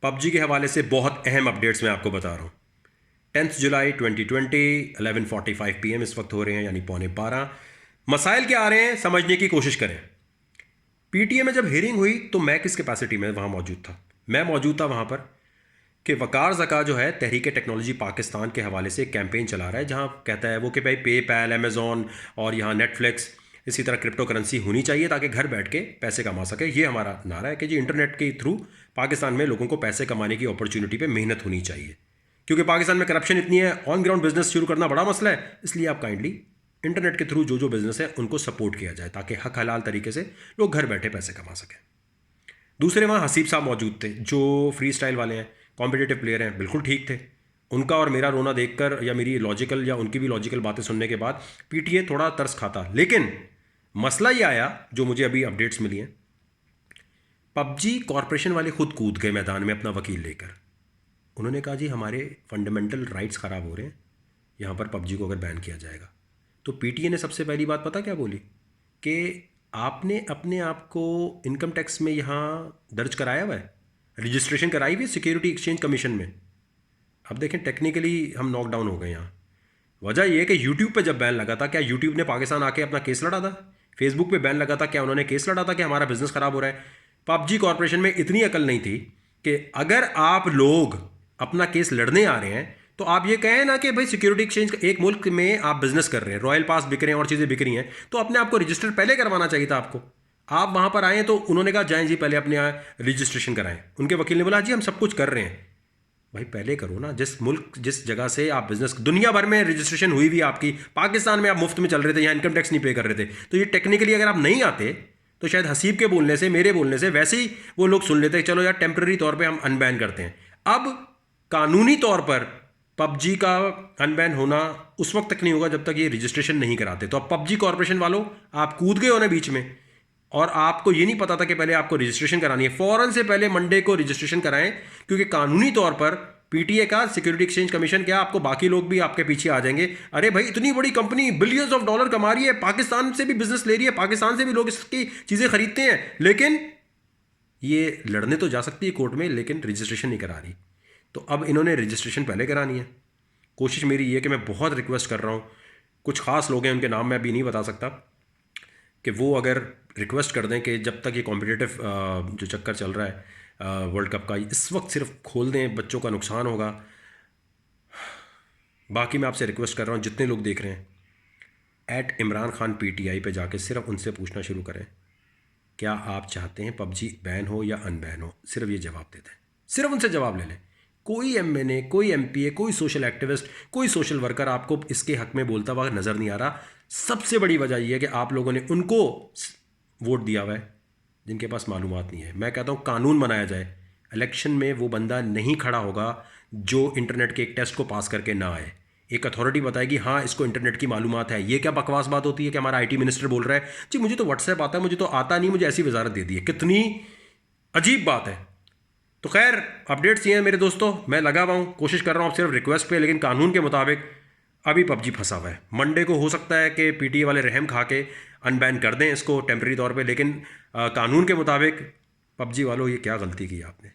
PUBG के हवाले से बहुत अहम अपडेट्स मैं आपको बता रहा हूँ। 10 जुलाई 2020 11:45 PM इस वक्त हो रहे हैं, यानी 11:45। मसाइल क्या आ रहे हैं समझने की कोशिश करें। पीटीए में जब हियरिंग हुई तो मैं किस कैपेसिटी में वहाँ मौजूद था? मैं मौजूद था वहाँ पर कि वकार ज़का जो है तहरीक टेक्नोलॉजी पाकिस्तान के हवाले से एक कैंपेन चला रहा है, जहाँ कहता है वो कि भाई पेपैल, अमेज़ॉन और यहाँ नेटफ्लिक्स, इसी तरह क्रिप्टो करेंसी होनी चाहिए ताकि घर बैठ के पैसे कमा सके। ये हमारा नारा है कि जी इंटरनेट के थ्रू पाकिस्तान में लोगों को पैसे कमाने की अपॉर्चुनिटी पे मेहनत होनी चाहिए, क्योंकि पाकिस्तान में करप्शन इतनी है, ऑन ग्राउंड बिजनेस शुरू करना बड़ा मसला है। इसलिए आप काइंडली इंटरनेट के थ्रू जो बिजनेस है उनको सपोर्ट किया जाए ताकि हक हलाल तरीके से लोग घर बैठे पैसे कमा सकें। दूसरे वहाँ हसीब साहब मौजूद थे जो फ्री स्टाइल वाले हैं, कॉम्पिटिटिव प्लेयर हैं, बिल्कुल ठीक थे। उनका और मेरा रोना देखकर या मेरी लॉजिकल या उनकी भी लॉजिकल बातें सुनने के बाद पीटीए थोड़ा तरस खाता। लेकिन मसला ये आया जो मुझे अभी अपडेट्स मिली हैं, पबजी कॉरपोरेशन वाले खुद कूद गए मैदान में अपना वकील लेकर। उन्होंने कहा जी हमारे फंडामेंटल राइट्स ख़राब हो रहे हैं, यहाँ पर पबजी को अगर बैन किया जाएगा। तो पीटीए ने सबसे पहली बात पता क्या बोली कि आपने अपने आप को इनकम टैक्स में यहाँ दर्ज कराया हुआ है, रजिस्ट्रेशन कराई हुई है सिक्योरिटी एक्सचेंज कमीशन में। अब देखें टेक्निकली हम नॉकडाउन हो गए यहाँ। वजह यह है कि यूट्यूब पे जब बैन लगा था, क्या यूट्यूब ने पाकिस्तान आके अपना केस लड़ा था? फेसबुक पे बैन लगा था, क्या उन्होंने केस लड़ा था कि हमारा बिजनेस खराब हो रहा है? पबजी कॉरपोरेशन में इतनी अकल नहीं थी कि अगर आप लोग अपना केस लड़ने आ रहे हैं तो आप ये कहें ना कि भाई सिक्योरिटी एक्सचेंज एक मुल्क में आप बिजनेस कर रहे हैं, रॉयल पास बिक रहे हैं और चीज़ें बिक रही हैं, तो अपने आप को रजिस्टर पहले करवाना चाहिए था आपको। आप वहाँ पर आए तो उन्होंने कहा जाएं जी पहले अपने रजिस्ट्रेशन कराएं। उनके वकील ने बोला जी हम सब कुछ कर रहे हैं। भाई पहले करो ना, जिस मुल्क जिस जगह से आप बिजनेस, दुनिया भर में रजिस्ट्रेशन हुई भी आपकी, पाकिस्तान में आप मुफ्त में चल रहे थे, यहाँ इनकम टैक्स नहीं पे कर रहे थे, तो ये टेक्निकली अगर आप नहीं आते तो शायद हसीब के बोलने से, मेरे बोलने से वैसे ही वो लोग सुन लेते चलो यार टेम्प्रेरी तौर पे हम अनबैन करते हैं। अब कानूनी तौर पर पबजी का अनबैन होना उस वक्त तक नहीं होगा जब तक ये रजिस्ट्रेशन नहीं कराते। तो अब पबजी कॉरपोरेशन वालों आप कूद गए हो ना बीच में, और आपको ये नहीं पता था कि पहले आपको रजिस्ट्रेशन करानी है। फौरन से पहले मंडे को रजिस्ट्रेशन कराएं, क्योंकि कानूनी तौर पर पीटीए का, सिक्योरिटी एक्सचेंज कमीशन, क्या आपको बाकी लोग भी आपके पीछे आ जाएंगे। अरे भाई इतनी बड़ी कंपनी बिलियंस ऑफ डॉलर कमा रही है, पाकिस्तान से भी बिजनेस ले रही है, पाकिस्तान से भी लोग इसकी चीज़ें खरीदते हैं, लेकिन ये लड़ने तो जा सकती है कोर्ट में लेकिन रजिस्ट्रेशन नहीं करा रही। तो अब इन्होंने रजिस्ट्रेशन पहले करानी है। कोशिश मेरी ये कि मैं बहुत रिक्वेस्ट कर रहा हूँ, कुछ खास लोग हैं उनके नाम मैं अभी नहीं बता सकता, कि वो अगर रिक्वेस्ट कर दें कि जब तक ये कॉम्पिटिटिव जो चक्कर चल रहा है वर्ल्ड कप का, इस वक्त सिर्फ खोल दें, बच्चों का नुकसान होगा। बाकी मैं आपसे रिक्वेस्ट कर रहा हूँ जितने लोग देख रहे हैं, @इमरान खान PTI पे जाके सिर्फ उनसे पूछना शुरू करें, क्या आप चाहते हैं पबजी बैन हो या अनबैन हो? सिर्फ ये जवाब देते हैं, सिर्फ उनसे जवाब ले लें। कोई MNA, कोई MPA, कोई सोशल एक्टिविस्ट, कोई सोशल वर्कर आपको इसके हक में बोलता हुआ नज़र नहीं आ रहा। सबसे बड़ी वजह यह है कि आप लोगों ने उनको वोट दिया हुआ है जिनके पास मालूमात नहीं है। मैं कहता हूँ कानून बनाया जाए, इलेक्शन में वो बंदा नहीं खड़ा होगा जो इंटरनेट के एक टेस्ट को पास करके ना आए। एक अथॉरिटी बताएगी हाँ इसको इंटरनेट की मालूमात है। ये क्या बकवास बात होती है कि हमारा IT मिनिस्टर बोल रहा है जी मुझे तो व्हाट्सएप आता है, मुझे तो आता नहीं, मुझे ऐसी वजारत दे दी है। कितनी अजीब बात है। तो खैर अपडेट्स ये हैं मेरे दोस्तों, मैं लगा हुआ हूँ, कोशिश कर रहा हूँ सिर्फ रिक्वेस्ट पे, लेकिन कानून के मुताबिक अभी पबजी फंसा हुआ है। मंडे को हो सकता है कि PTA वाले रहम खा के अनबैन कर दें इसको टेम्प्रेरी तौर पे, लेकिन कानून के मुताबिक पबजी वालों ये क्या गलती की आपने।